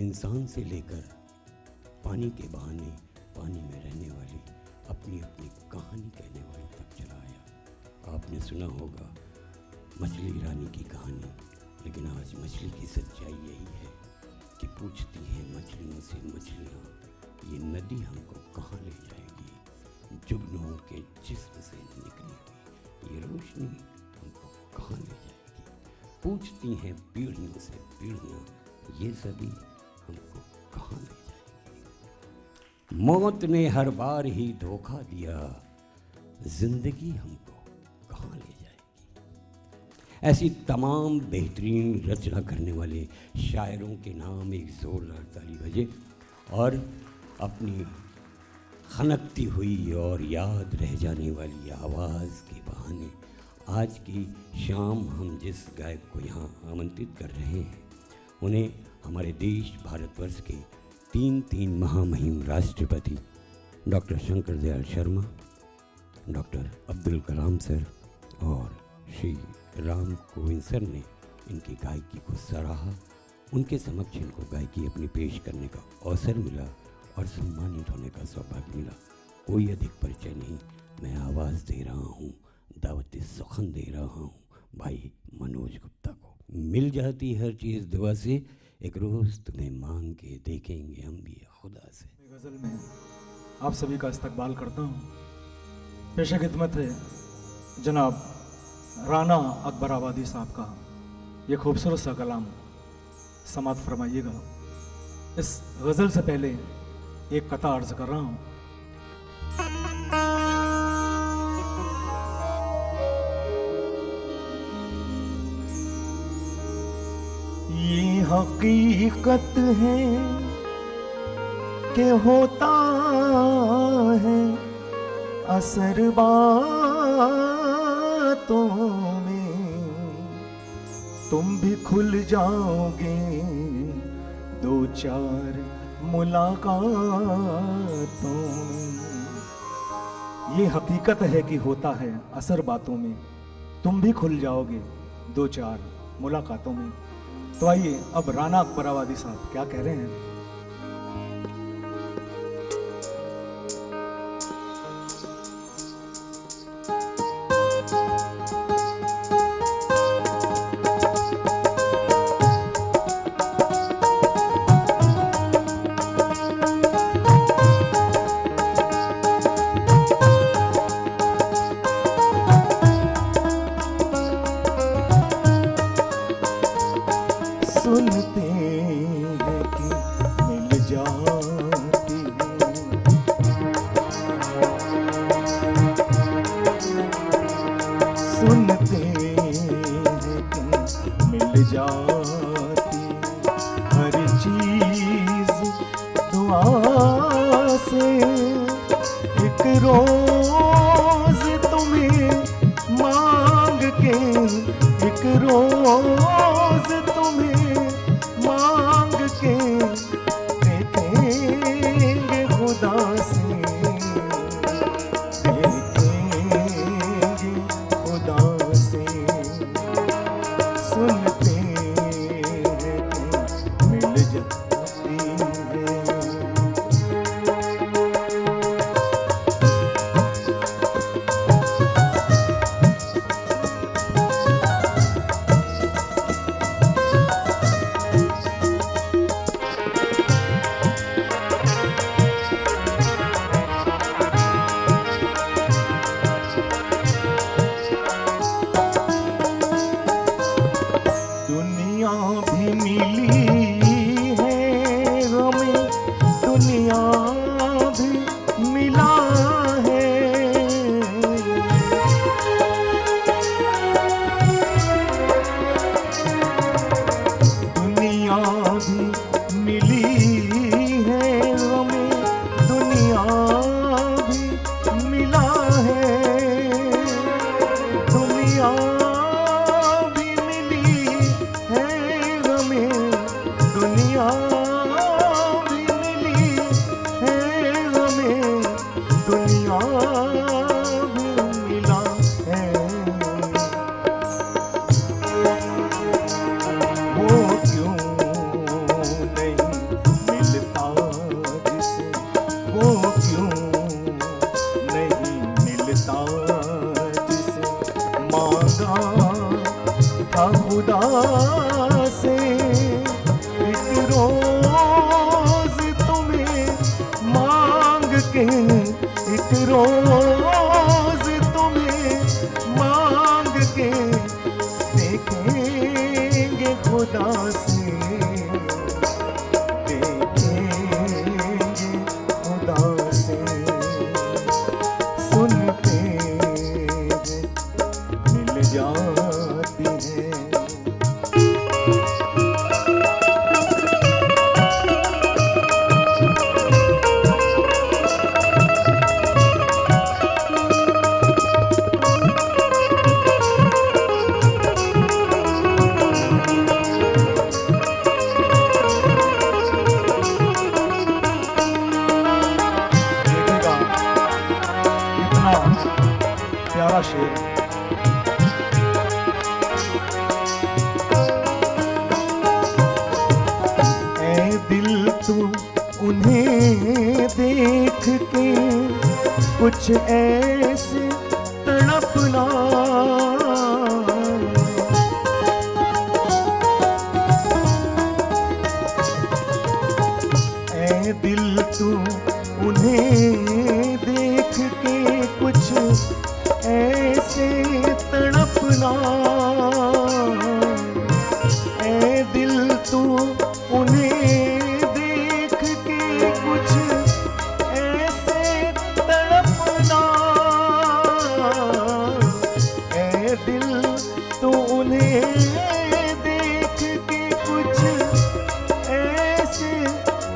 इंसान से लेकर पानी के बहाने पानी में रहने वाली अपनी अपनी कहानी कहने वाले तक चला आया। आपने सुना होगा मछली रानी की कहानी, लेकिन आज मछली की सच्चाई यही है कि पूछती हैं मछलियों से मछलियाँ, ये नदी हमको कहाँ ले जाएगी? जुगनुओं के जिस्म से निकली हुई ये रोशनी हमको कहाँ ले जाएगी? पूछती हैं पीढ़ियों से पीढ़ियाँ, ये सभी हमको कहाँ ले जाएगी? मौत ने हर बार ही धोखा दिया, जिंदगी हमको कहाँ ले जाएगी? ऐसी तमाम बेहतरीन रचना करने वाले शायरों के नाम एक जोरदार ताली बजे और अपनी खनकती हुई और याद रह जाने वाली आवाज़ के बहाने आज की शाम हम जिस गायक को यहाँ आमंत्रित कर रहे हैं उन्हें हमारे देश भारतवर्ष के तीन महामहिम राष्ट्रपति doctor Shankar Dayal Sharma, doctor Abdul Kalam sir और श्री राम कोविंद सर ने इनकी गायकी को सराहा। उनके समक्ष इनको गायकी अपनी पेश करने का अवसर मिला और सम्मानित होने का सौभाग्य मिला। कोई अधिक परिचय नहीं, मैं आवाज़ दे रहा हूँ, दावत सुखन दे रहा हूँ भाई मनोज गुप्ता को। मिल जाती हर चीज़ दुआ से, एक रोज़ तुम्हें मांग के देखेंगे हम भी खुदा से। गज़ल में आप सभी का इस्तकबाल करता हूँ। पेश खिदमत है जनाब राना अकबर आबादी साहब का ये खूबसूरत सा कलाम समात फरमाइएगा। इस गज़ल से पहले एक कथा अर्ज कर रहा हूँ। ये हकीकत है कि होता है असर बातों में, तुम भी खुल जाओगे दो चार मुलाकातों में। ये हकीकत है कि होता है असर बातों में, तुम भी खुल जाओगे दो चार मुलाकातों में। तो आइए अब राना अकबर आबादी साहब क्या कह रहे हैं। सुनते हैं कि मिल जाती है, सुनते हैं कि मिल जाती हर चीज दुआ से। एक रोज तुम्हें मांग के, एक रोज तुम्हें मांग के देखेंगे खुदा से, देखेंगे खुदा से। खुदा से एक रोज तुम्हें मांग के, एक रोज तुम्हें मांग के देखेंगे खुदा से, देखेंगे खुदा से। सुनते मिल जाती है। देखिएगा कितना प्यारा शेर। ऐ दिल तू उन्हें देख के कुछ ऐसे तड़पना, ऐ दिल तू उन्हें देख के कुछ ऐसे तड़पना, ऐ दिल तू उन्हें देख के कुछ ऐसे तड़पना, ऐ दिल तू उन्हें देख के कुछ ऐसे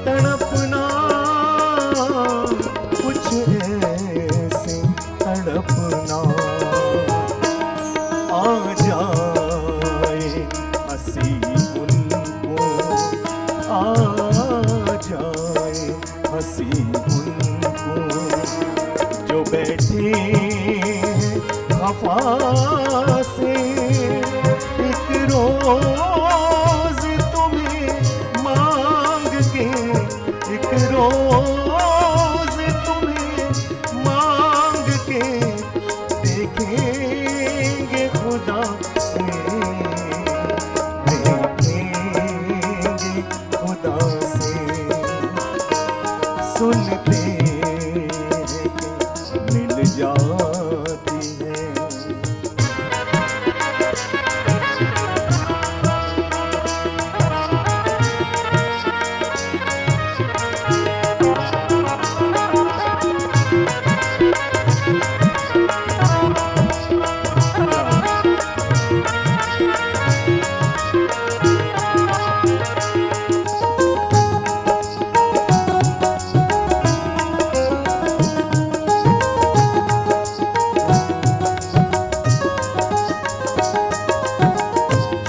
तड़पना, कुछ ऐसे तड़पना। आ जाए हंसी उनको, आ जाए हंसी उनको जो बैठे हैं खफा से, एक रोज तुम्हें मांग के, एक रोज तुम्हें मांग के देखेंगे खुदा से, देखेंगे खुदा से। सुनते हैं कि मिल जाती है।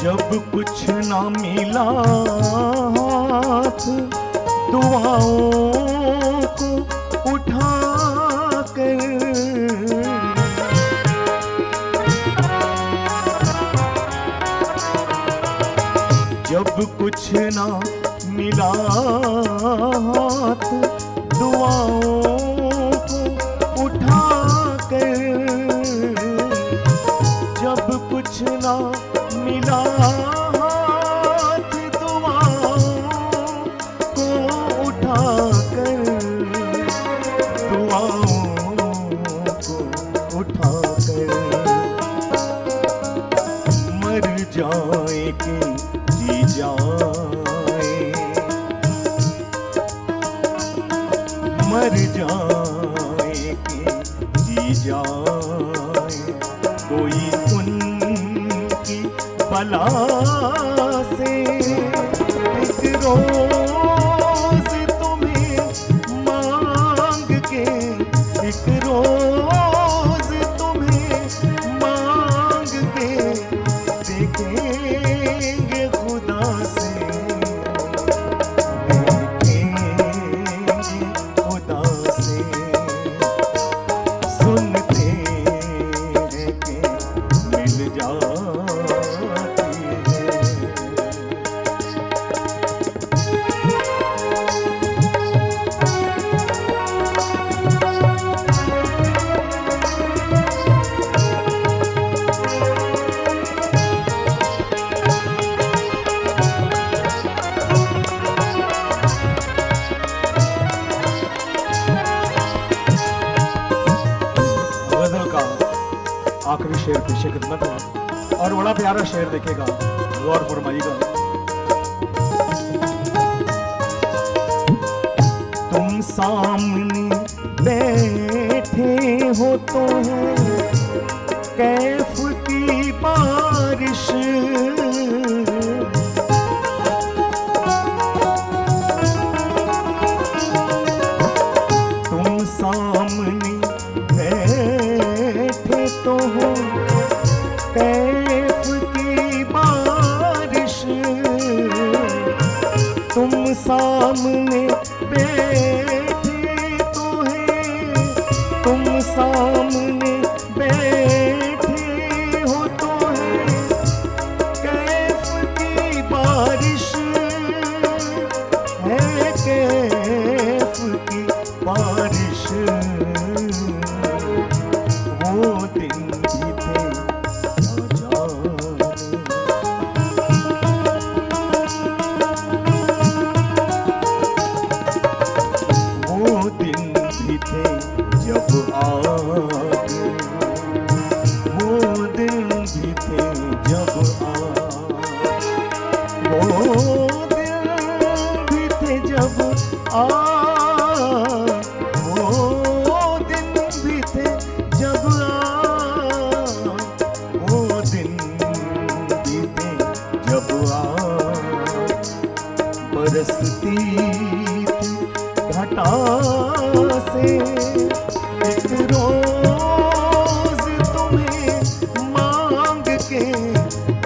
जब कुछ ना मिला हाथ दुआओं को उठा कर, जब कुछ ना मिला हाथ दुआओं को उठा कर, जब कुछ ना मिला हाथ दुआओं को उठा कर, दुआओं को उठा कर। मर जाए कि जी जाए, मर जाए कि जी जाए, कोई उनकी बला से एक रोज तुम्हें मांग के, एक रोज तुम्हें मांग के देखेंगे खुदा से, देखेंगे खुदा से। सुनते हैं कि मिल जाती है। आखिरी शेर पेशे खिदमत है और बड़ा प्यारा शेर देखेगा, गौर फरमाइएगा। तुम सामने बैठे हो तो है कैफ की बारिश, तुम सामने बैठे तो हो कैफ की बारिश, तुम सामने बैठे तो है, तुम सामने बैठे हो तो है कैफ की बारिश, है कैफ की बारिश। वो दिन भी थे क्या जाने, वो दिन भी थे जब आगे, वो दिन भी थे जब वो दिन भी थे जब वो दिन भी थे जब वो दिन भी थे जब बरसती थी घटा से एक रोज तुम्हें मांग के,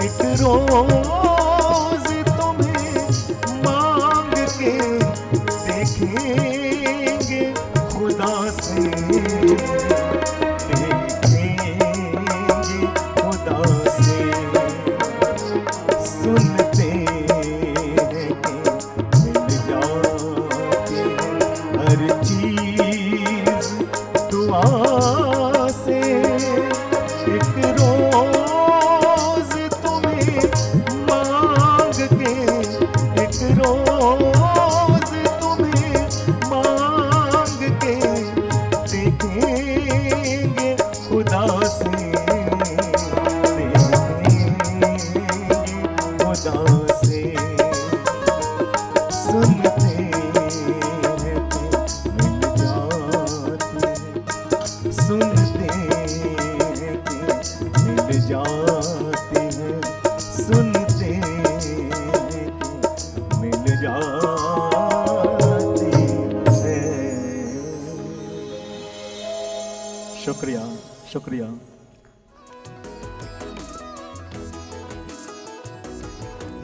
एक रोज तुम्हें मांग के देखेंगे खुदा से, देखेंगे खुदा से। सुनते हैं कि मिल जाती है हर चीज दुआ से, एक रोज तुम्हें मांग के, एक रोज तुम्हें मांग के देखेंगे खुदा से, देखेंगे खुदा से। सुनते हैं कि मिल जाती है, सुनते हैं कि मिल जाती है, सुनते हैं कि मिल जाती है। शुक्रिया, शुक्रिया।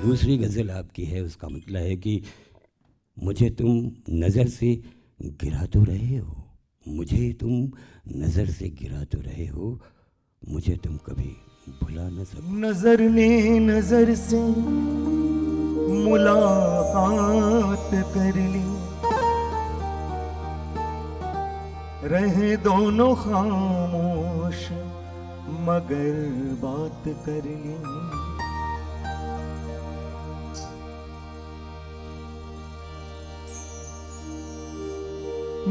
दूसरी गज़ल आपकी है, उसका मतलब है कि मुझे तुम नज़र से गिरा तो रहे हो, मुझे तुम नज़र से गिरा तो रहे हो, मुझे तुम कभी भुला न सको। नजर ने नजर से मुलाकात कर ली, रहे दोनों खामोश मगर बात कर ली।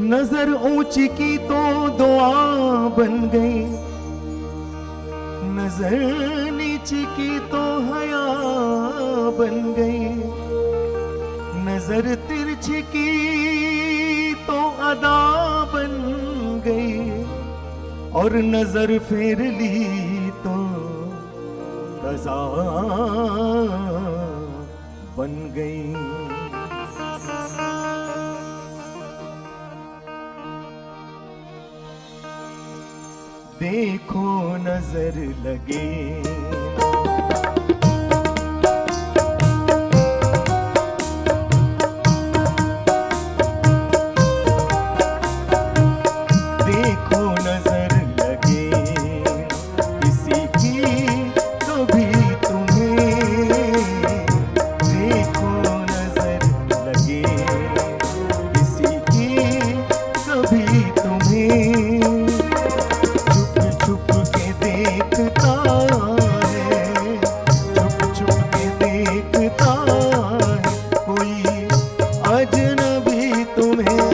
नजर ऊंची की तो दुआ बन गई, नजर नीची की तो हया बन गई, नजर तिरछी की तो अदा बन गई, और नजर फेर ली तो रजा बन गई। देखो नजर लगे देखो नजर लगे किसी की कभी तुम्हें, देखो नजर लगे किसी की कभी तुम्हें, छुप के देखता है, छुप के देखता है कोई अजनबी तुम्हें।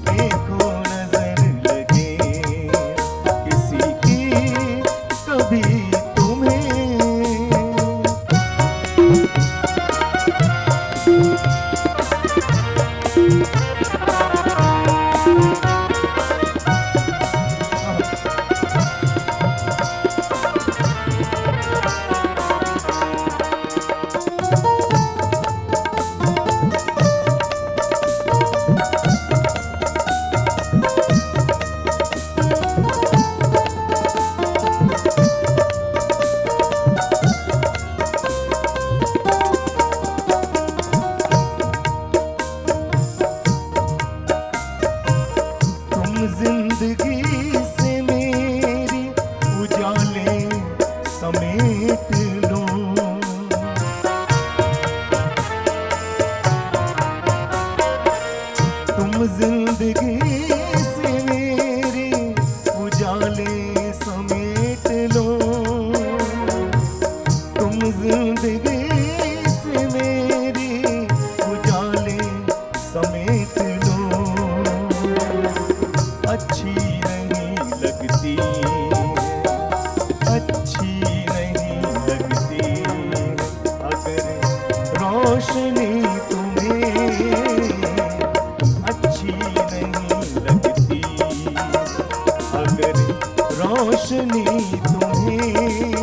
देखो नजर लगे किसी रोशनी तुम्हें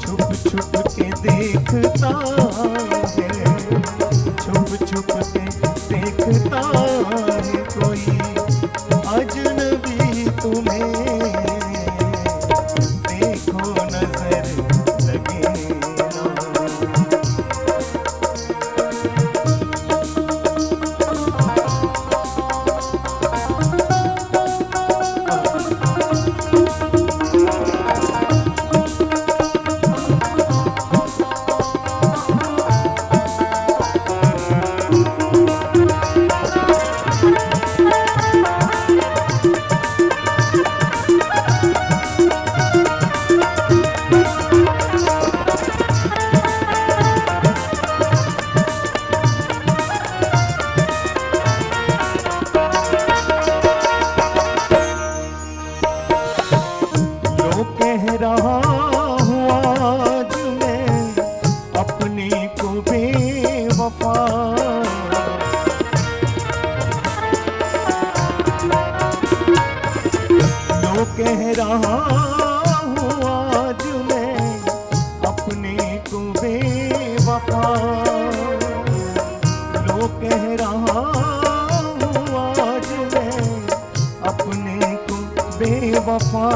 छुप छुप के देखता है, छुप छुप के देखता है कोई अजनबी तुम्हें, देखो नजर लगे ना। रहा हूँ आज मैं अपने को बेवफा, लो कह रहा हूँ आज मैं अपने को बेवफा, लो कह रहा हूँ आज मैं अपने को बेवफा।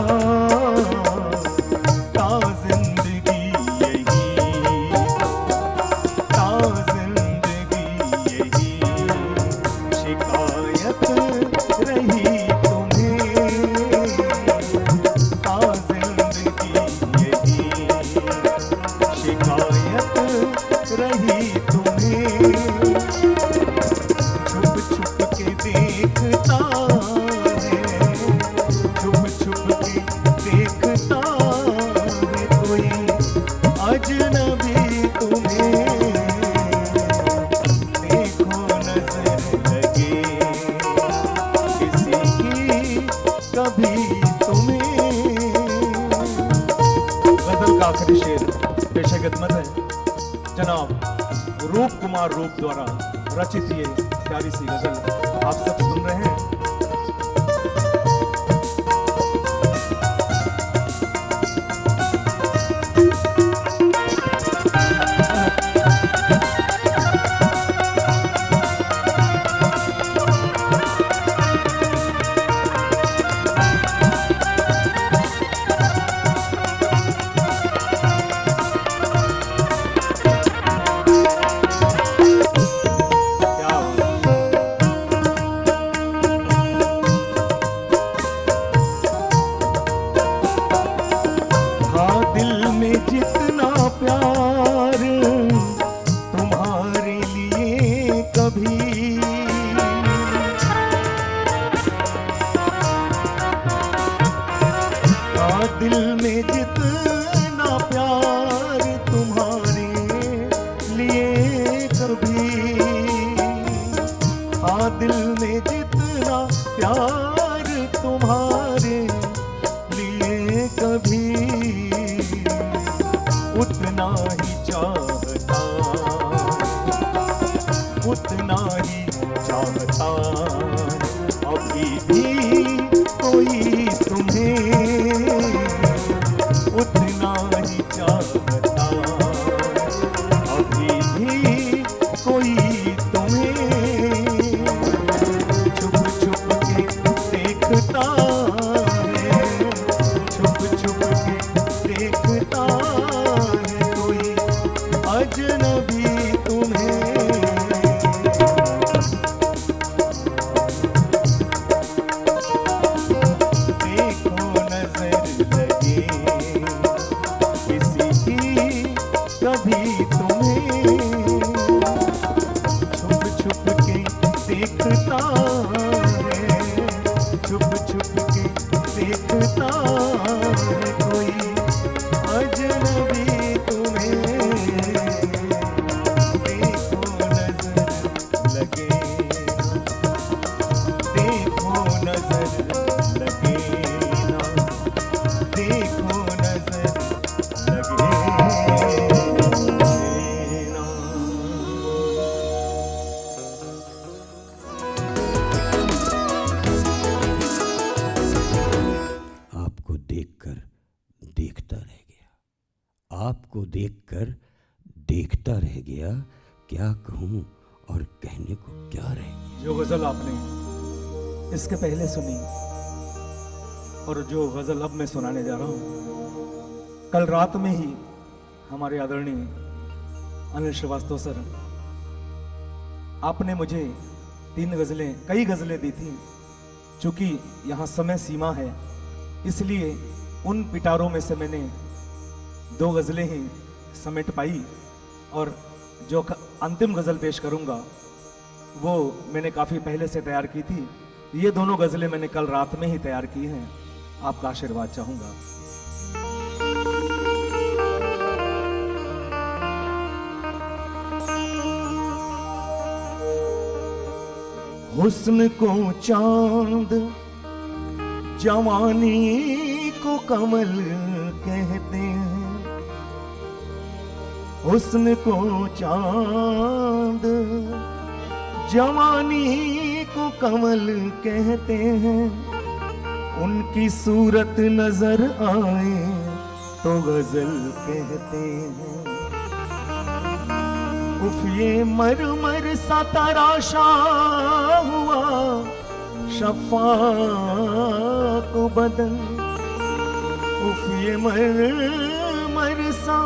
आखिरी शेर पेशे खिदमत है जनाब रूप कुमार रूप द्वारा रचित ये प्यारी सी गजल आप सब सुन रहे हैं। दिल में जितना प्यार तुम्हारे लिए कभी, हाँ दिल में जितना प्यार तुम्हारे लिए कभी, उतना ही चाहता, उतना ही चाहता अभी भी कोई तुम्हें, उतना ही चाहता अभी भी कोई तुम्हें, छुप छुप के देखता है, छुप छुप के देखता है कोई अजनबी तुम्हें। कभी तुम्हें छुप छुप के देखता है, छुप छुप के देखता है कोई अजनबी तुम्हें, देखो नजर लगे, देखो नजर लगे ना, देखो नजर लगे। आपको देखकर देखता रह गया, आपको देखकर देखता रह गया। क्या कहूँ और कहने को क्या रह गया। जो गज़ल आपने इसके पहले सुनी और जो गज़ल अब मैं सुनाने जा रहा हूँ, कल रात में ही हमारे आदरणीय अनिल श्रीवास्तव सर, आपने मुझे कई गज़लें दी थी। चूंकि यहाँ समय सीमा है, इसलिए उन पिटारों में से मैंने 2 गज़लें ही समेट पाई और जो अंतिम गज़ल पेश करूंगा वो मैंने काफ़ी पहले से तैयार की थी। ये दोनों गज़लें मैंने कल रात में ही तैयार की हैं। आपका आशीर्वाद चाहूंगा। हुस्न को चांद, जवानी को कमल कहते हैं। हुस्न को चांद, जवानी को कमल कहते हैं। उनकी सूरत नजर आए तो गजल कहते हैं। उफ ये मरमर सा तराशा हुआ शफ़ाक़ बदन। उफ ये मरमर सा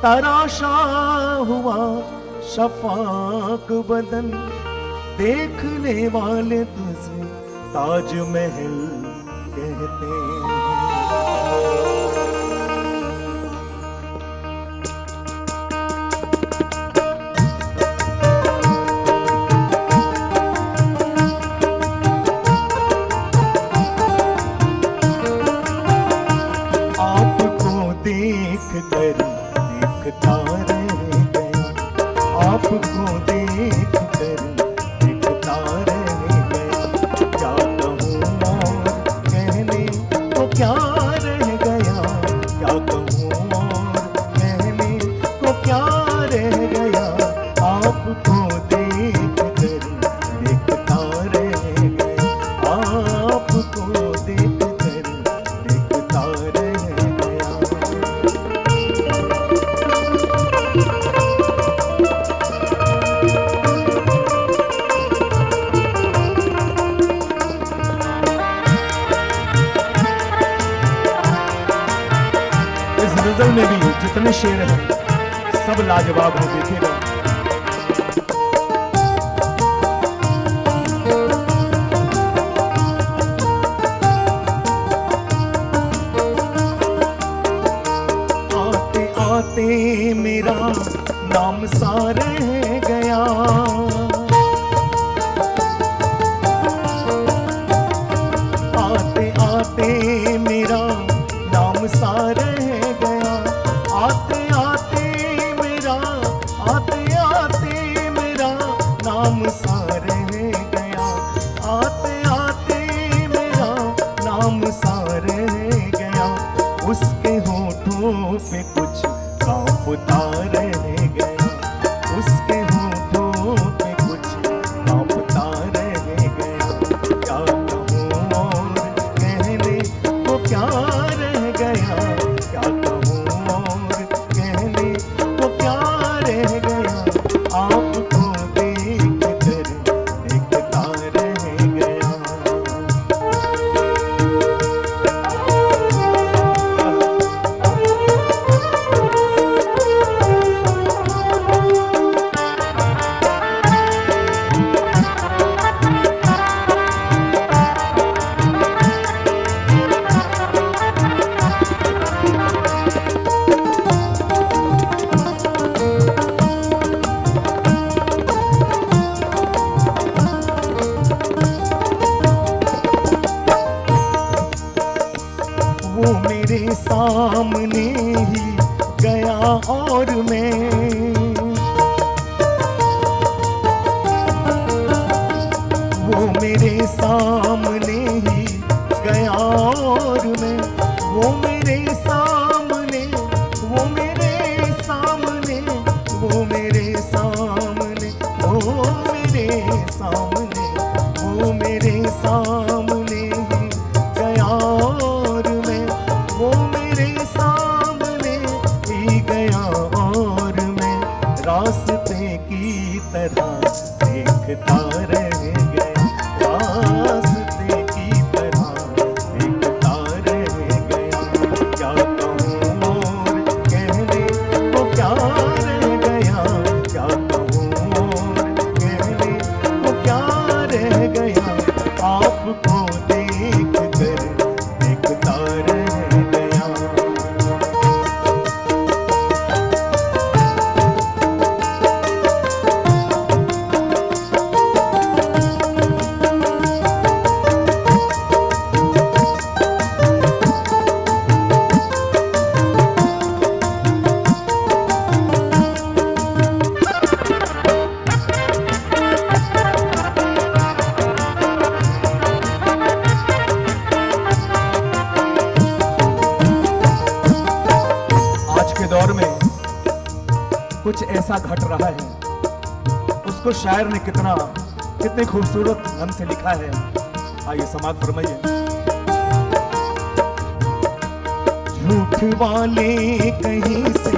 तराशा हुआ शफ़ाक़ बदन। देखने वाले तुझे ताजमहल कहते हैं। गजल में भी जितने शेर हैं सब लाजवाब हैं। देखिएगा, आते आते मेरा नाम सा रह गया। आते आते मेरा नाम सा रह गया। आते आते मेरा नाम सा रह गया। आते आते मेरा नाम सा रह गया। उसके होठों पे कुछ कांपता रह गया। उसके होठों पे कुछ कांपता रह गया। क्या कहूँ और कहने को क्या रह गया। क्या कहूँ और कहने को क्या रह गया। आपको देख कर देखता रह गया। वो मेरे सामने ही गया और मैं वो मेरे सामने ही गया और मैं वो मेरे सामने वो मेरे सामने वो मेरे सामने वो मेरे सामने वो मेरे सामने ही गया और मैं कुछ ऐसा घट रहा है, उसको शायर ने कितने खूबसूरत ढंग से लिखा है। आइए समाप्त फरमाइए। झूठ वाले कहीं से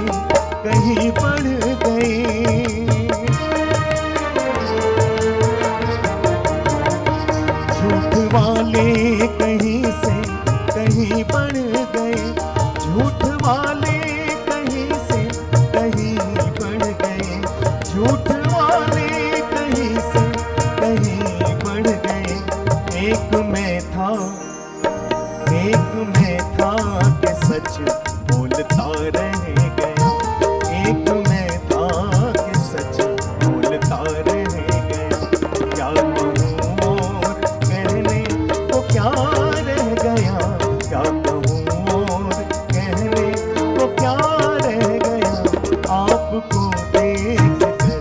कहीं बढ़ गए, झूठ वाले कहीं से कहीं बढ़ गए, झूठ वाले कहीं से कहीं बढ़ गए, झूठ वाले कहीं से कहीं बढ़ गए। एक मैं था कि सच बोलता रह गया, एक मैं था कि सच बोलता रह गया। क्या कहूँ और कहने को क्या रह गया, क्या कहूँ और कहने को क्या रह गया। आपको देख कर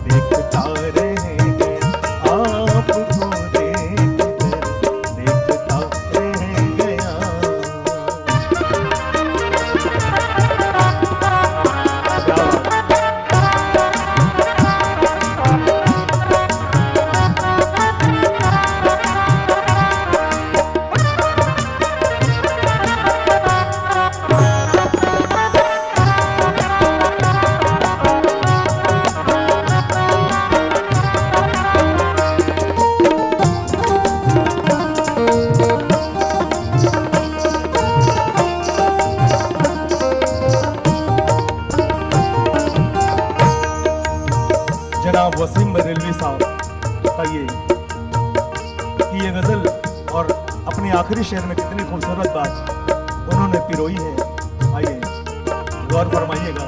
देखता रह गया, आपको देख कर देखता रह गया। जनाब वसीम बरेलवी साहब का ये गजल और अपने आखिरी शेर में कितनी खूबसूरत बात उन्होंने पिरोई है। आइए गौर फरमाइएगा।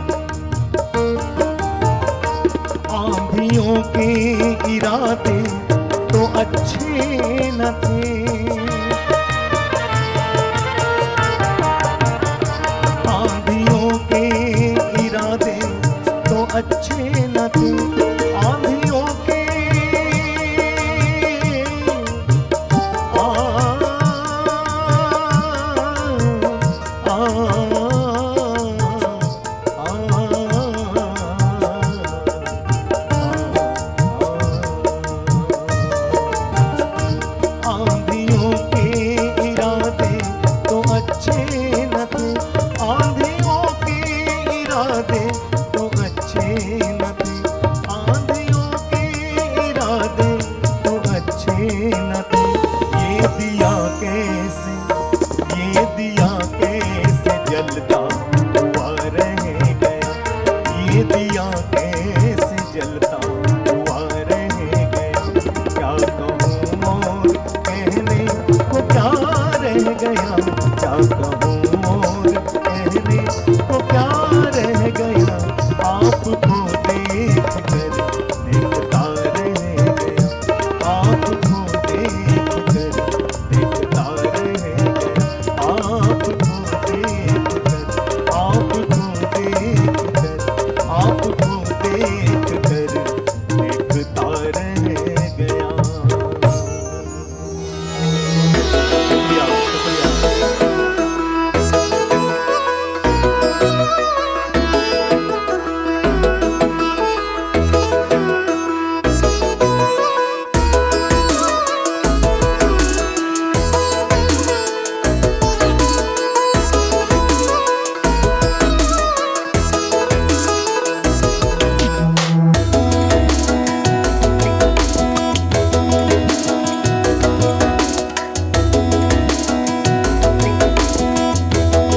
आंधियों के इरादे तो अच्छे न थे, आंधियों के इरादे तो अच्छे न थे, आंधियों के आंधियों के इरादे तो अच्छे न थे, आंधियों के इरादे तो अच्छे न थे, आंधियों के इरादे तो अच्छे न थे। ये दिया कैसे जलता हुआ रह गया, ये दिया कैसे जलता हुआ रह गया। क्या कहूँ और कहने को क्या रह गया, क्या कहूँ